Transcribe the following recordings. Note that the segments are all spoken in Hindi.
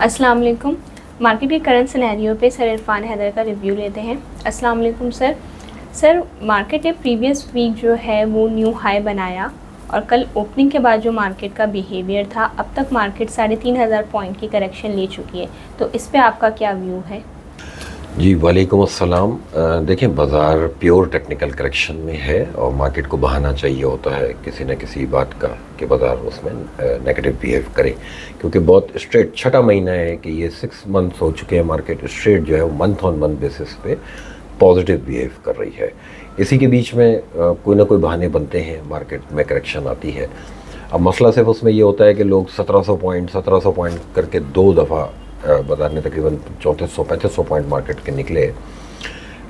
अस्सलाम वालेकुम। मार्केट के करंट सिनेरियो पे सर इरफान हैदर का रिव्यू लेते हैं। अस्सलाम वालेकुम सर। सर मार्केट ने प्रीवियस वीक जो है वो न्यू हाई बनाया और कल ओपनिंग के बाद जो मार्केट का बिहेवियर था, अब तक मार्केट 3,500 पॉइंट की करेक्शन ले चुकी है, तो इस पे आपका क्या व्यू है? जी वालेकुम अस्सलाम। देखें, बाज़ार प्योर टेक्निकल करेक्शन में है और मार्केट को बहाना चाहिए होता है किसी न किसी बात का कि बाज़ार उसमें नेगेटिव बिहेव करे, क्योंकि बहुत स्ट्रेट छठा महीना है कि ये 6 मंथ्स हो चुके हैं, मार्केट स्ट्रेट जो है वो मंथ ऑन मंथ बेसिस पे पॉजिटिव बिहेव कर रही है। इसी के बीच में कोई ना कोई बहाने बनते हैं, मार्केट में करेक्शन आती है। अब मसला सिर्फ उसमें ये होता है कि लोग 1700 पॉइंट करके 2 दफ़ा बाज़ार ने तकरीबन 3400-3500 पॉइंट मार्केट के निकले।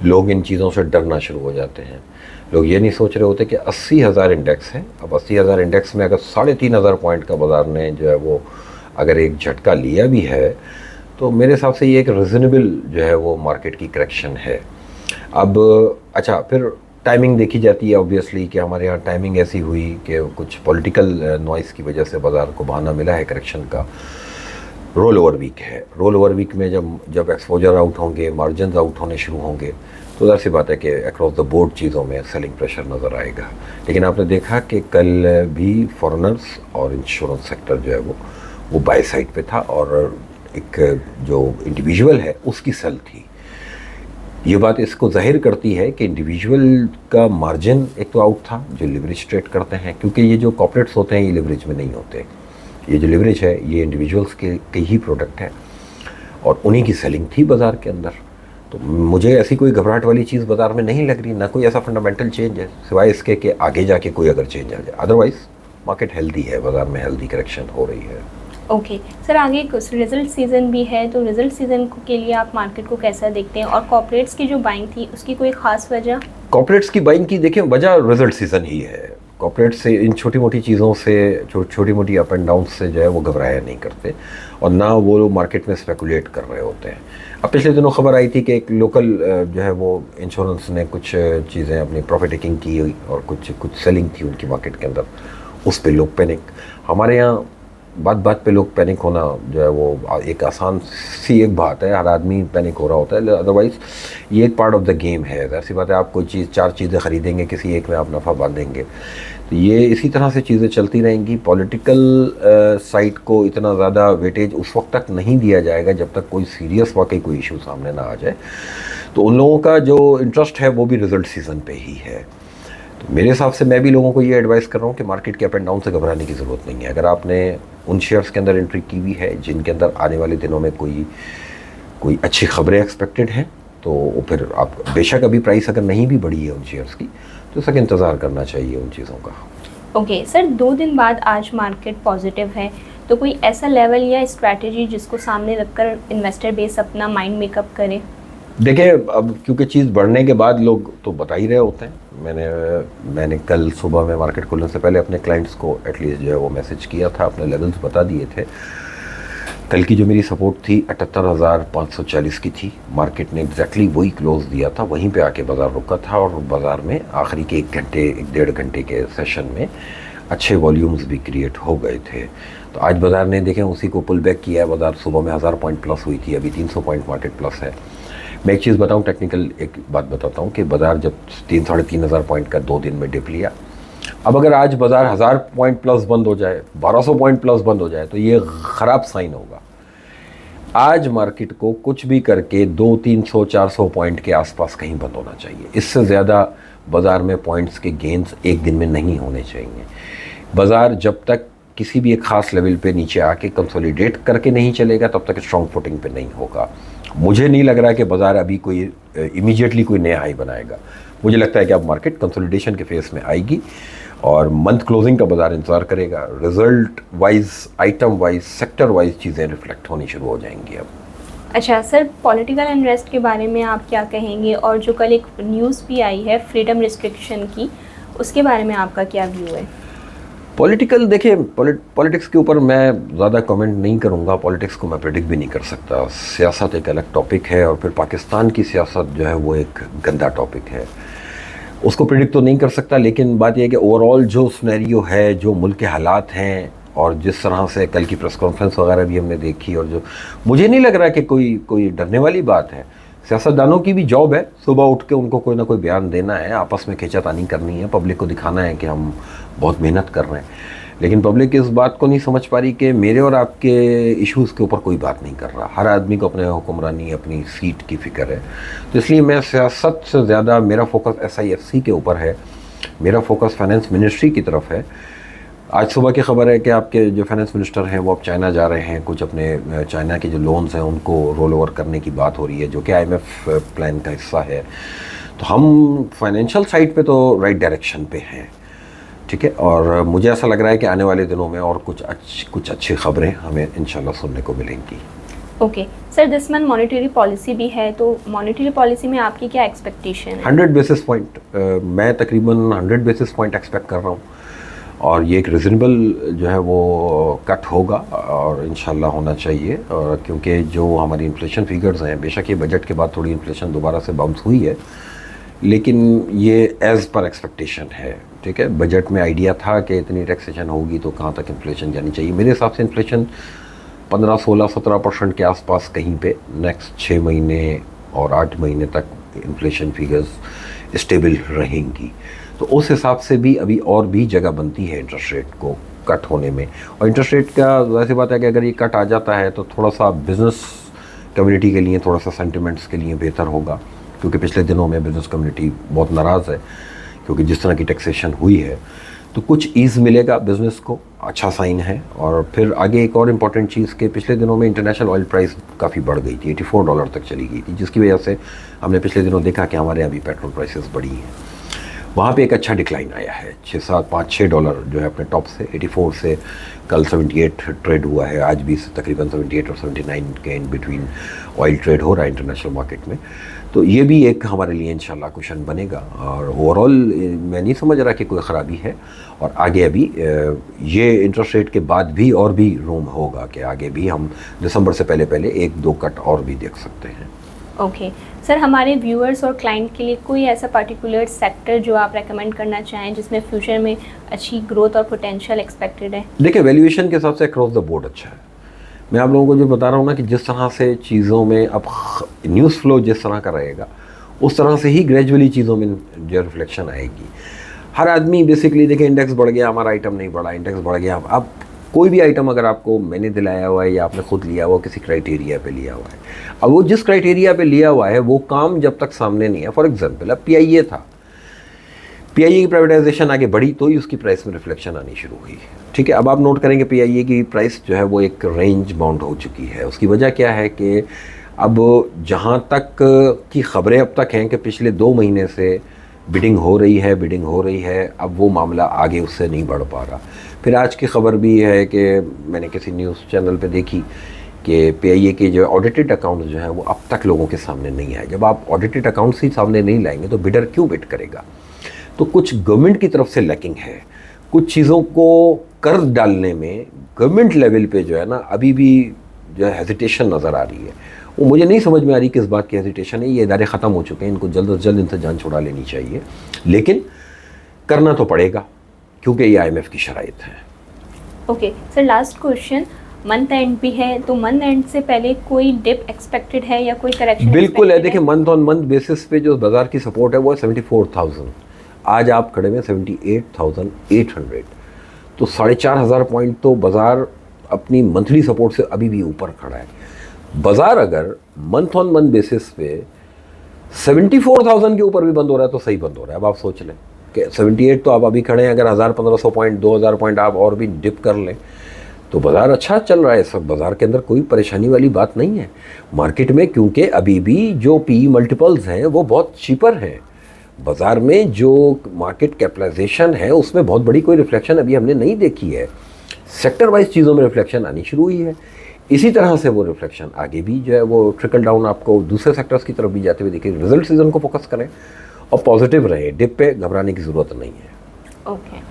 लोग इन चीज़ों से डरना शुरू हो जाते हैं। लोग ये नहीं सोच रहे होते कि 80,000 इंडेक्स है। अब 80,000 इंडेक्स में अगर 3,500 पॉइंट का बाज़ार ने जो है वो अगर एक झटका लिया भी है, तो मेरे हिसाब से ये एक रीज़नेबल जो है वो मार्केट की करेक्शन है। अब अच्छा, फिर टाइमिंग देखी जाती है ऑब्वियसली कि हमारे यहाँ टाइमिंग ऐसी हुई कि कुछ पॉलिटिकल नॉइज़ की वजह से बाज़ार को बहाना मिला है करेक्शन का। रोल ओवर वीक है। रोल ओवर वीक में जब एक्सपोजर आउट होंगे, मार्जिन आउट होने शुरू होंगे, तो ज़ाहिर सी बात है कि अक्रॉस द बोर्ड चीज़ों में सेलिंग प्रेशर नज़र आएगा। लेकिन आपने देखा कि कल भी फॉरेनर्स और इंश्योरेंस सेक्टर जो है वो बाय साइड पे था और एक जो इंडिविजुअल है उसकी सेल थी। ये बात इसको जाहिर करती है कि इंडिविजुअल का मार्जिन एक तो आउट था जो लिवरेज ट्रेड करते हैं, क्योंकि ये जो कॉर्पोरेट्स होते हैं ये लिवरेज में नहीं होते। ये जो लिवरेज है ये इंडिविजुअल्स के ही प्रोडक्ट है और उन्हीं की सेलिंग थी बाज़ार के अंदर। तो मुझे ऐसी कोई घबराहट वाली चीज़ बाज़ार में नहीं लग रही, ना कोई ऐसा फंडामेंटल चेंज है सिवाय इसके कि आगे जाके कोई अगर चेंज आ जाए। अदरवाइज़ मार्केट हेल्दी है, बाज़ार में हेल्दी करेक्शन हो रही है। ओके सर, आगे कुछ रिजल्ट सीज़न भी है, तो रिजल्ट सीज़न के लिए आप मार्केट को कैसा देखते हैं? और कॉर्पोरेट्स की जो बाइंग थी उसकी कोई ख़ास वजह? कॉर्पोरेट्स की बाइंग की देखिए वजह रिजल्ट सीज़न ही है। कॉर्पोरेट से इन छोटी मोटी चीज़ों से, छोटी मोटी अप एंड डाउन से जो है वो घबराया नहीं करते और ना वो लोग मार्केट में स्पेकुलेट कर रहे होते हैं। अब पिछले दिनों खबर आई थी कि एक लोकल जो है वो इंश्योरेंस ने कुछ चीज़ें अपनी प्रॉफिट टेकिंग की और कुछ सेलिंग थी उनकी मार्केट के अंदर, उस पर लोग पैनिक। हमारे यहाँ बात पे लोग पैनिक होना जो है वो एक आसान सी एक बात है, हर आदमी पैनिक हो रहा होता है। अदरवाइज़ ये एक पार्ट ऑफ द गेम है। ऐसी बात है, आप कोई चीज़ 4 चीज़ें ख़रीदेंगे, किसी एक में आप नफ़ा बांधेंगे, तो ये इसी तरह से चीज़ें चलती रहेंगी। पॉलिटिकल साइड को इतना ज़्यादा वेटेज उस वक्त तक नहीं दिया जाएगा जब तक कोई सीरियस वाकई कोई इशू सामने ना आ जाए। तो उन लोगों का जो इंटरेस्ट है वो भी रिज़ल्ट सीज़न पे ही है। तो मेरे हिसाब से मैं भी लोगों को ये एडवाइस कर रहा हूँ कि मार्केट के अप एंड डाउन से घबराने की ज़रूरत नहीं है। अगर आपने उन शेयर्स के अंदर एंट्री की हुई है जिनके अंदर आने वाले दिनों में कोई अच्छी खबरें एक्सपेक्टेड हैं, तो फिर आप बेशक अभी प्राइस अगर नहीं भी बढ़ी है उन शेयर्स की, तो उसका इंतज़ार करना चाहिए उन चीज़ों का। ओके सर, 2 दिन बाद आज मार्केट पॉजिटिव है, तो कोई ऐसा लेवल या स्ट्रैटेजी जिसको सामने रखकर इन्वेस्टर बेस अपना माइंड मेकअप करे? देखिए, अब क्योंकि चीज़ बढ़ने के बाद लोग तो बता ही रहे होते हैं। मैंने कल सुबह में मार्केट खुलने से पहले अपने क्लाइंट्स को एटलीस्ट जो है वो मैसेज किया था, अपने लेवल्स बता दिए थे। कल की जो मेरी सपोर्ट थी 78,540 की थी। मार्केट ने एग्जैक्टली वही क्लोज दिया था, वहीं पे आके बाज़ार रुका था और बाज़ार में आखिरी के 1 डेढ़ घंटे के सेशन में अच्छे वॉल्यूम्स भी क्रिएट हो गए थे। तो आज बाज़ार ने देखें उसी को पुल बैक किया है। बाज़ार सुबह में 1000 पॉइंट प्लस हुई थी, अभी 300 पॉइंट मार्केट प्लस है। मैं एक चीज़ बताऊं, टेक्निकल एक बात बताता हूं कि बाज़ार जब 3-3,500 पॉइंट का 2 दिन में डिप लिया, अब अगर आज बाज़ार 1000 पॉइंट प्लस बंद हो जाए, 1200 पॉइंट प्लस बंद हो जाए, तो ये ख़राब साइन होगा। आज मार्केट को कुछ भी करके 200-300-400 पॉइंट के आसपास कहीं बंद होना चाहिए। इससे ज़्यादा बाज़ार में पॉइंट्स के गेंस एक दिन में नहीं होने चाहिए। बाज़ार जब तक किसी भी एक ख़ास लेवल पे नीचे आके कंसोलिडेट करके नहीं चलेगा तब तक स्ट्रॉन्ग फुटिंग पे नहीं होगा। मुझे नहीं लग रहा कि बाज़ार अभी कोई इमीडिएटली कोई नया हाई बनाएगा। मुझे लगता है कि अब मार्केट कंसोलिडेशन के फेस में आएगी और मंथ क्लोजिंग का बाज़ार इंतज़ार करेगा। Result wise, item wise, sector wise चीज़ें रिफ्लेक्ट होनी शुरू हो जाएंगी अब। अच्छा सर, पॉलिटिकल अनरेस्ट के बारे में आप क्या कहेंगे? और जो कल एक न्यूज़ भी आई है फ्रीडम रिस्ट्रिक्शन की, उसके बारे में आपका क्या व्यू है? पॉलिटिकल, देखिए पॉलिटिक्स के ऊपर मैं ज़्यादा कमेंट नहीं करूँगा। पॉलिटिक्स को मैं प्रेडिक्ट भी नहीं कर सकता। सियासत एक अलग टॉपिक है और फिर पाकिस्तान की सियासत जो है वो एक गंदा टॉपिक है, उसको प्रेडिक्ट तो नहीं कर सकता। लेकिन बात यह है कि ओवरऑल जो सिनेरियो है, जो मुल्क के हालात हैं, और जिस तरह से कल की प्रेस कॉन्फ्रेंस वगैरह भी हमने देखी, और जो मुझे नहीं लग रहा कि कोई डरने वाली बात है। सियासतदानों की भी जॉब है, सुबह उठ के उनको कोई ना कोई बयान देना है, आपस में खींचातानी करनी है, पब्लिक को दिखाना है कि हम बहुत मेहनत कर रहे हैं। लेकिन पब्लिक इस बात को नहीं समझ पा रही कि मेरे और आपके इश्यूज़ के ऊपर कोई बात नहीं कर रहा। हर आदमी को अपने हुक्मरानी, अपनी सीट की फ़िक्र है। तो इसलिए मैं सियासत से ज़्यादा मेरा फोकस SIFC के ऊपर है, मेरा फोकस फाइनेंस मिनिस्ट्री की तरफ है। आज सुबह की खबर है कि आपके जो फाइनेंस मिनिस्टर हैं वो अब चाइना जा रहे हैं, कुछ अपने चाइना के जो लोन्स हैं उनको रोल ओवर करने की बात हो रही है, जो कि IMF प्लान का हिस्सा है। तो हम फाइनेंशियल साइड पे तो राइट डायरेक्शन पे हैं, ठीक है। और मुझे ऐसा लग रहा है कि आने वाले दिनों में और कुछ अच्छी खबरें हमें इंशाल्लाह सुनने को मिलेंगी। Okay sir, this month monetary policy भी है, तो मॉनेटरी पॉलिसी में आपकी क्या एक्सपेक्टेशन है? 100 बेसिस पॉइंट, मैं तकरीबन 100 बेसिस पॉइंट एक्सपेक्ट कर रहा हूँ, और ये एक रिजनेबल जो है वो कट होगा और इंशाल्लाह होना चाहिए। और क्योंकि जो हमारी इन्फ्लेशन फिगर्स हैं, बेशक ये बजट के बाद थोड़ी इन्फ्लेशन दोबारा से बाउंस हुई है, लेकिन ये एज़ पर एक्सपेक्टेशन है, ठीक है। बजट में आइडिया था कि इतनी टैक्सेशन होगी तो कहाँ तक इन्फ्लेशन जानी चाहिए। मेरे हिसाब से इन्फ्लेशन 15, 16, 17% के आसपास कहीं पे नेक्स्ट 6 महीने और 8 महीने तक इन्फ्लेशन फिगर्स स्टेबल रहेंगी। तो उस हिसाब से भी अभी और भी जगह बनती है इंटरेस्ट रेट को कट होने में। और इंटरेस्ट रेट का वैसी बात है कि अगर ये कट आ जाता है तो थोड़ा सा बिज़नेस कम्युनिटी के लिए, थोड़ा सा सेंटिमेंट्स के लिए बेहतर होगा, क्योंकि पिछले दिनों में बिज़नेस कम्युनिटी बहुत नाराज़ है, क्योंकि जिस तरह की टैक्सेशन हुई है। तो कुछ ईज़ मिलेगा बिज़नेस को, अच्छा साइन है। और फिर आगे एक और इम्पॉर्टेंट चीज़ के पिछले दिनों में इंटरनेशनल ऑयल प्राइस काफ़ी बढ़ गई थी, $84 तक चली गई थी, जिसकी वजह से हमने पिछले दिनों देखा कि हमारे यहाँ भी पेट्रोल प्राइसेस बढ़ी हैं। वहाँ पे एक अच्छा डिक्लाइन आया है, 6 डॉलर जो है अपने टॉप से, 84 से कल 78 ट्रेड हुआ है, आज भी तकरीबन 78 और 79 के इन बिटवीन ऑयल ट्रेड हो रहा है इंटरनेशनल मार्केट में। तो ये भी एक हमारे लिए इंशाल्लाह कुशन बनेगा। और ओवरऑल मैं नहीं समझ रहा कि कोई ख़राबी है, और आगे अभी ये इंटरेस्ट रेट के बाद भी और भी रूम होगा कि आगे भी हम दिसंबर से पहले 1-2 कट और भी देख सकते हैं। ओके सर, हमारे व्यूअर्स और क्लाइंट के लिए कोई ऐसा पर्टिकुलर सेक्टर जो आप रेकमेंड करना चाहें जिसमें फ्यूचर में अच्छी ग्रोथ और पोटेंशियल एक्सपेक्टेड है? देखिए, वैल्यूएशन के हिसाब से अक्रॉस द बोर्ड अच्छा है। मैं आप लोगों को जो बता रहा हूँ ना कि जिस तरह से चीज़ों में अब न्यूज़ फ्लो जिस तरह का रहेगा, उस तरह से ही ग्रेजुअली चीज़ों में जो रिफ्लेक्शन आएगी। हर आदमी बेसिकली देखिए, इंडेक्स बढ़ गया, हमारा आइटम नहीं बढ़ा, इंडेक्स बढ़ गया। अब कोई भी आइटम अगर आपको मैंने दिलाया हुआ है या आपने खुद लिया हुआ, किसी क्राइटेरिया पे लिया हुआ है, अब वो जिस क्राइटेरिया पे लिया हुआ है वो काम जब तक सामने नहीं है, फॉर एग्जांपल अब PIA था, PIA की प्राइवेटाइजेशन आगे बढ़ी तो ही उसकी प्राइस में रिफ्लेक्शन आनी शुरू हुई, ठीक है। अब आप नोट करेंगे PIA की प्राइस जो है वो एक रेंज बाउंड हो चुकी है। उसकी वजह क्या है कि अब जहाँ तक की ख़बरें अब तक हैं कि पिछले 2 महीने से बिडिंग हो रही है, अब वो मामला आगे उससे नहीं बढ़ पा रहा। फिर आज की खबर भी है कि मैंने किसी न्यूज़ चैनल पे देखी कि PIA के जो ऑडिटेड अकाउंट्स जो हैं वो अब तक लोगों के सामने नहीं आए। जब आप ऑडिटेड अकाउंट्स ही सामने नहीं लाएंगे तो बिडर क्यों बिड करेगा? तो कुछ गवर्नमेंट की तरफ से लैकिंग है, कुछ चीज़ों को कर डालने में गवर्नमेंट लेवल पे जो है ना अभी भी जो है हेजिटेशन नज़र आ रही है। वो मुझे नहीं समझ में आ रही किस बात की हेजिटेशन है। ये इदारे ख़त्म हो चुके हैं, इनको जल्द से जल्द इनसे जान छुड़ा लेनी चाहिए, लेकिन करना तो पड़ेगा क्योंकि ये IMF की शराइत है। Okay sir, last question, month and भी है तो मंथ एंड से पहले कोई डिप एक्सपेक्टेड है या कोई करेक्शन? बिल्कुल है। देखिए, मंथ ऑन मंथ बेसिस पे जो बाज़ार की सपोर्ट है वो है 74,000। आज आप खड़े में 78,800, तो 4,500 पॉइंट तो बाज़ार अपनी मंथली सपोर्ट से अभी भी ऊपर खड़ा है। बाज़ार अगर मंथ ऑन मंथ बेसिस पे 74,000 के ऊपर भी बंद हो रहा है तो सही बंद हो रहा है। अब आप सोच लें कि 78 तो आप अभी खड़े हैं, अगर 1,000-1,500 पॉइंट, 2,000 पॉइंट आप और भी डिप कर लें तो बाज़ार अच्छा चल रहा है। इस वक्त बाज़ार के अंदर कोई परेशानी वाली बात नहीं है मार्केट में, क्योंकि अभी भी जो PE मल्टीपल्स हैं वो बहुत चीपर हैं। बाज़ार में जो मार्केट कैपिटलाइजेशन है उसमें बहुत बड़ी कोई रिफ्लेक्शन अभी हमने नहीं देखी है। सेक्टर वाइज चीज़ों में रिफ्लेक्शन आनी शुरू हुई है। इसी तरह से वो रिफ्लेक्शन आगे भी जो है वो ट्रिकल डाउन आपको दूसरे सेक्टर्स की तरफ भी जाते हुए देखिए। रिजल्ट सीजन को फोकस करें और पॉजिटिव रहे, डिप पे घबराने की ज़रूरत नहीं है। ओके।